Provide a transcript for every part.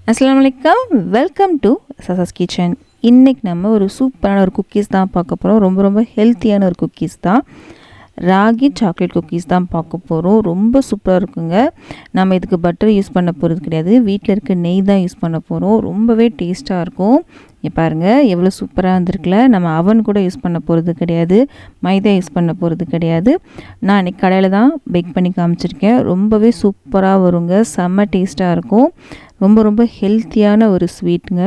அஸ்ஸலாமு அலைக்கும். Welcome to Sasa's kitchen. இன்றைக்கி நம்ம ஒரு சூப்பரான ஒரு குக்கீஸ் தான் பார்க்க போகிறோம். ரொம்ப ரொம்ப ஹெல்த்தியான ஒரு குக்கீஸ் தான். ராகி சாக்லேட் குக்கீஸ் தான் பார்க்க போகிறோம். ரொம்ப சூப்பராக இருக்குங்க. நம்ம இதுக்கு பட்டர் யூஸ் பண்ண போகிறது கிடையாது, வீட்டில் இருக்க நெய் தான் யூஸ் பண்ண போகிறோம். ரொம்பவே டேஸ்ட்டாக இருக்கும். பாருங்கள் எவ்வளோ சூப்பராக வந்திருக்குல. நம்ம அவன் கூட யூஸ் பண்ண போகிறது கிடையாது, மைதா யூஸ் பண்ண போகிறது கிடையாது. நான் இன்றைக்கி கடையில் தான் பேக் பண்ணி காமிச்சிருக்கேன். ரொம்பவே சூப்பராக வருங்க, செம்ம டேஸ்ட்டாக இருக்கும். ரொம்ப ரொம்ப ஹெல்த்தியான ஒரு ஸ்வீட்டுங்க.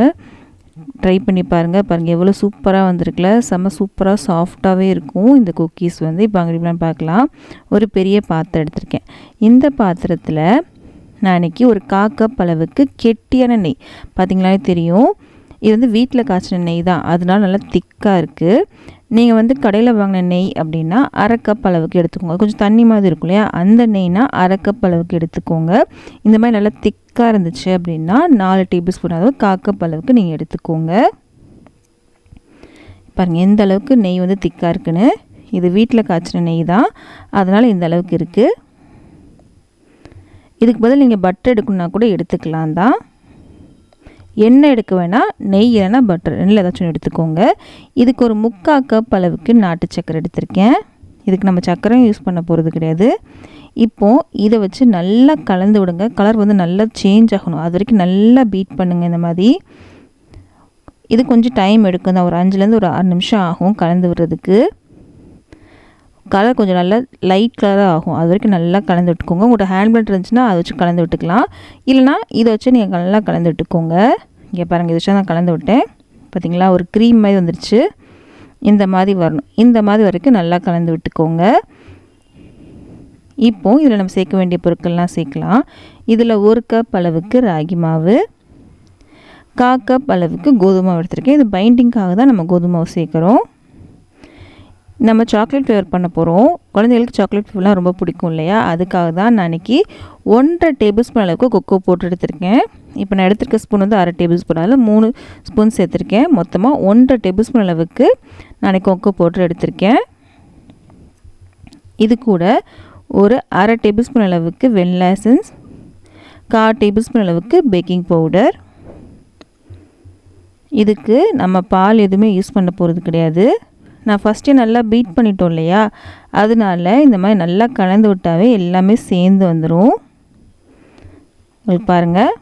ட்ரை பண்ணி பாருங்கள் எவ்வளோ சூப்பராக வந்திருக்குல. செம்ம சூப்பராக சாஃப்டாகவே இருக்கும் இந்த குக்கீஸ் வந்து. இப்போ அங்கே பார்க்கலாம். ஒரு பெரிய பாத்திரம் எடுத்திருக்கேன். இந்த பாத்திரத்தில் நான் இன்றைக்கி ஒரு 1/4 கப் அளவுக்கு கெட்டியான நெய், பார்த்திங்களாலே தெரியும், இது வந்து வீட்டில் காய்ச்சின நெய் தான், அதனால நல்லா திக்காக இருக்குது. நீங்கள் வந்து கடையில் வாங்கின நெய் அப்படின்னா 1/2 கப் அளவுக்கு எடுத்துக்கோங்க. கொஞ்சம் தண்ணி மாதிரி இருக்கும் இல்லையா, அந்த நெய்னா 1/2 கப் அளவுக்கு எடுத்துக்கோங்க. இந்த மாதிரி நல்லா திக்காக இருந்துச்சு அப்படின்னா 4 டேபிள் ஸ்பூன் அளவு 1/4 கப் அளவுக்கு நீங்கள் எடுத்துக்கோங்க. பாருங்கள் எந்த அளவுக்கு நெய் வந்து திக்காக இருக்குன்னு. இது வீட்டில் காய்ச்சின நெய் தான், அதனால் இந்த அளவுக்கு இருக்குது. இதுக்கு பதில் நீங்கள் பட்டர் எடுக்கணுன்னா கூட எடுத்துக்கலாம் தான். எண்ணெய் எடுக்க வேணாம், நெய் இல்லைன்னா பட்டர் ரெண்டில் ஏதாச்சும் எடுத்துக்கோங்க. இதுக்கு ஒரு 3/4 கப் அளவுக்கு நாட்டு சக்கரை எடுத்திருக்கேன். இதுக்கு நம்ம சக்கரையும் யூஸ் பண்ண போகிறது கிடையாது. இப்போது இதை வச்சு நல்லா கலந்து விடுங்க. கலர் வந்து நல்லா சேஞ்ச் ஆகணும், அது வரைக்கும் நல்லா பீட் பண்ணுங்கள். இந்த மாதிரி இது கொஞ்சம் டைம் எடுக்கும் தான், ஒரு 5லேருந்து ஒரு 6 நிமிஷம் ஆகும் கலந்து விடுறதுக்கு. கலர் கொஞ்சம் நல்லா லைட் கலராக ஆகும், அது வரைக்கும் நல்லா கலந்து விட்டுக்கோங்க. உங்கள்கிட்ட ஹேண்ட் பிளெண்டர் இருந்துச்சுன்னா அதை வச்சு கலந்து விட்டுக்கலாம், இல்லைனா இதை வச்சு நீங்கள் நல்லா கலந்து விட்டுக்கோங்க. இங்கே பாருங்கள், இதை வச்சு நான் கலந்து விட்டேன். பார்த்திங்களா, ஒரு க்ரீம் மாதிரி வந்துடுச்சு. இந்த மாதிரி வரணும், இந்த மாதிரி வரைக்கும் நல்லா கலந்து விட்டுக்கோங்க. இப்போது இதில் நம்ம சேர்க்க வேண்டிய பொருட்கள்லாம் சேர்க்கலாம். இதில் 1 கப் அளவுக்கு ராகி மாவு, 1/4 கப் அளவுக்கு கோதுமை மாவு எடுத்திருக்கேன். இது பைண்டிங்காக தான் நம்ம கோதுமை மாவு சேர்க்குறோம். நம்ம சாக்லேட் ஃப்ளேவர் பண்ண போகிறோம். குழந்தைகளுக்கு சாக்லேட் ஃப்ளேவர்லாம் ரொம்ப பிடிக்கும் இல்லையா, அதுக்காக தான் நான் இன்றைக்கி 1.5 டேபிள் ஸ்பூன் அளவுக்கு கொக்கோ பவுடர் எடுத்திருக்கேன். இப்போ நான் எடுத்திருக்க ஸ்பூன் வந்து 1/2 டேபிள் ஸ்பூன், அதில் 3 ஸ்பூன் சேர்த்துருக்கேன். மொத்தமாக 1.5 டேபிள் ஸ்பூன் அளவுக்கு நான் கொக்கோ பவுடர் எடுத்திருக்கேன். இது கூட ஒரு 1/2 டேபிள் ஸ்பூன் அளவுக்கு வெண்ணிலா எசன்ஸ், 1/4 டேபிள் ஸ்பூன் அளவுக்கு பேக்கிங் பவுடர். இதுக்கு நம்ம பால் எதுவுமே யூஸ் பண்ண போகிறது கிடையாது. நான் ஃபஸ்ட்டே நல்லா பீட் பண்ணிட்டோம் இல்லையா, அதனால இந்த மாதிரி நல்லா கலந்து விட்டாவே எல்லாமே சேர்ந்து வந்துடும். உங்களுக்கு பாருங்கள்,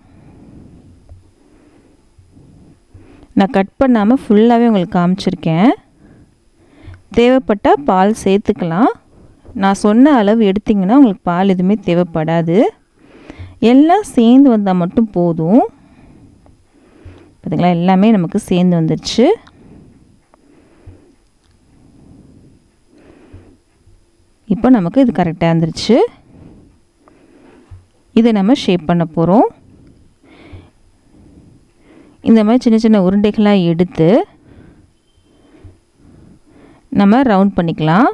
நான் கட் பண்ணாமல் ஃபுல்லாகவே உங்களுக்கு காமிச்சிருக்கேன். தேவைப்பட்டால் பால் சேர்த்துக்கலாம். நான் சொன்ன அளவு எடுத்திங்கன்னா உங்களுக்கு பால் எதுவுமே தேவைப்படாது. எல்லாம் சேர்ந்து வந்தால் மட்டும் போதும். பார்த்திங்களா, எல்லாமே நமக்கு சேர்ந்து வந்துடுச்சு. இப்போ நமக்கு இது கரெக்டாக வந்துருச்சு. இதை நம்ம ஷேப் பண்ண போகிறோம். இந்த மாதிரி சின்ன சின்ன உருண்டைகளாக எடுத்து நம்ம ரவுண்ட் பண்ணிக்கலாம்.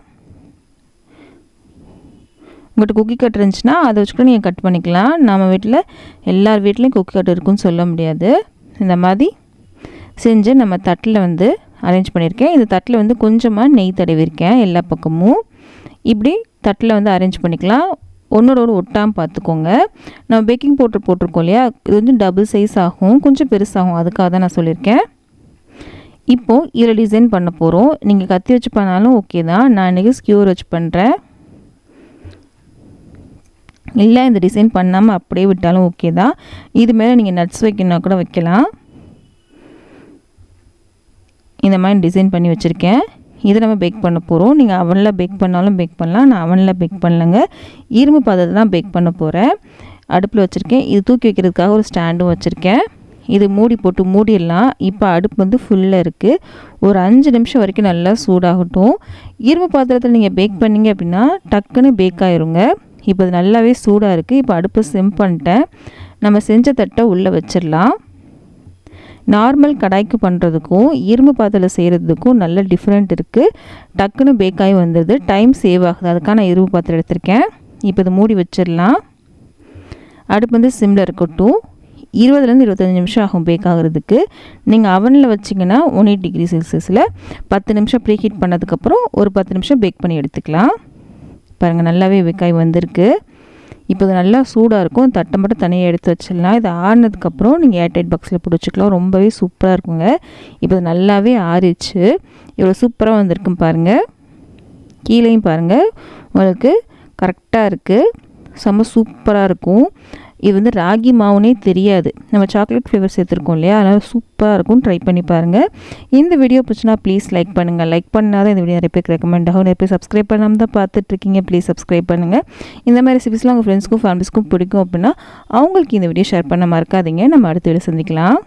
உங்கள்கிட்ட குக்கி கட் இருந்துச்சுன்னா அதை வச்சு கூட நீங்கள் கட் பண்ணிக்கலாம். நம்ம வீட்டில் எல்லார் வீட்லேயும் குக்கி கட் இருக்குன்னு சொல்ல முடியாது. இந்த மாதிரி செஞ்சு நம்ம தட்டில் வந்து அரேஞ்ச் பண்ணியிருக்கேன். இந்த தட்டில் வந்து கொஞ்சமாக நெய் தடவிருக்கேன் எல்லா பக்கமும். இப்படி தட்டில் வந்து அரேஞ்ச் பண்ணிக்கலாம். ஒன்றோட ஒட்டாமல் பார்த்துக்கோங்க. நம்ம பேக்கிங் பவுடர் போட்டிருக்கோம் இல்லையா, இது வந்து டபுள் சைஸ் ஆகும், கொஞ்சம் பெருசாகும், அதுக்காக தான் நான் சொல்லியிருக்கேன். இப்போது இதில் டிசைன் பண்ண போகிறோம். நீங்கள் கத்தி வச்சு பண்ணாலும் ஓகே தான், நான் இன்றைக்கி ஸ்கியூர் வச்சு பண்ணுறேன். இல்லை இந்த டிசைன் பண்ணாமல் அப்படியே விட்டாலும் ஓகே தான். இது மேலே நீங்கள் நட்ஸ் வைக்கணுன்னா கூட வைக்கலாம். இந்த மாதிரி டிசைன் பண்ணி வச்சுருக்கேன். இதை நம்ம பேக் பண்ண போகிறோம். நீங்கள் அவனில் பேக் பண்ணாலும் பேக் பண்ணலாம், நான் அவனில் பேக் பண்ணலைங்க, இரும்பு பாத்திரத்தில் தான் பேக் பண்ண போகிறேன். அடுப்பில் வச்சுருக்கேன். இது தூக்கி வைக்கிறதுக்காக ஒரு ஸ்டாண்டும் வச்சுருக்கேன். இது மூடி போட்டு மூடிடலாம். இப்போ அடுப்பு வந்து ஃபுல்லாக இருக்குது. ஒரு 5 நிமிஷம் வரைக்கும் நல்லா சூடாகட்டும். இரும்பு பாத்திரத்தில் நீங்கள் பேக் பண்ணிங்க அப்படின்னா டக்குன்னு பேக் ஆகிருங்க. இப்போ அது நல்லாவே சூடாக இருக்குது. இப்போ அடுப்பு சிம் பண்ணிட்டேன். நம்ம செஞ்ச தட்டை உள்ளே வச்சிடலாம். நார்மல் கடாய்க்கு பண்ணுறதுக்கும் இரும்பு பாத்திரத்தில் செய்கிறதுக்கும் நல்ல டிஃப்ரெண்ட் இருக்குது. டக்குன்னு பேக் ஆகி வந்துடுது, டைம் சேவ் ஆகுது, அதுக்காக நான் இரும்பு பாத்திரம் எடுத்திருக்கேன். இப்போ இதை மூடி வச்சிடலாம். அடுப்பு வந்து சிம்மில் இருக்கட்டும். 20லேருந்து 25 நிமிஷம் ஆகும் பேக் ஆகிறதுக்கு. நீங்கள் அவனில் வச்சிங்கன்னா 180 டிகிரி செல்சியஸில் 10 நிமிஷம் ப்ரீ ஹீட் பண்ணதுக்கப்புறம் ஒரு 10 நிமிஷம் பேக் பண்ணி எடுத்துக்கலாம். பாருங்கள் நல்லாவே பேக் ஆகி வந்திருக்கு. இப்போ இது நல்லா சூடாக இருக்கும். தட்டை மட்டும் தனியாக எடுத்து வச்சிடலாம். இது ஆறினதுக்கப்புறம் நீங்கள் ஏர்டைட் பாக்ஸில் போட்டு வச்சுக்கலாம். ரொம்பவே சூப்பராக இருக்குங்க. இப்போ இது நல்லாவே ஆறிடுச்சு. இவ்வளோ சூப்பராக வந்திருக்கும் பாருங்கள். கீழேயும் பாருங்கள், உங்களுக்கு கரெக்டாக இருக்குது. செம்ம சூப்பராக இருக்கும். இது வந்து ராகி மாவுனே தெரியாது. நம்ம சாக்லேட் ஃப்ளேவர் சேர்த்துருக்கோம் இல்லையா, அதனால் சூப்பராக இருக்கும். ட்ரை பண்ணி பாருங்கள். இந்த வீடியோ பிடிச்சினா ப்ளீஸ் லைக் பண்ணுங்கள். லைக் பண்ணாதான் இந்த வீடியோ நிறைய பேருக்கு ரெக்கமெண்ட் ஆகும். நிறைய பேர் சப்ஸ்கிரைப் பண்ணாமல் தான் பார்த்துட்ருக்கீங்க. ப்ளீஸ் சப்ஸ்கிரைப் பண்ணுங்கள். இந்த மாதிரி ரெசிபிஸ்லாம் உங்கள் ஃப்ரெண்ட்ஸ்க்கும் ஃபேமிலிஸ்க்கும் பிடிக்கும் அப்படின்னா அவங்களுக்கு இந்த வீடியோ ஷேர் பண்ண மறக்காதீங்க. நம்ம அடுத்த வீடியோ சந்திக்கலாம்.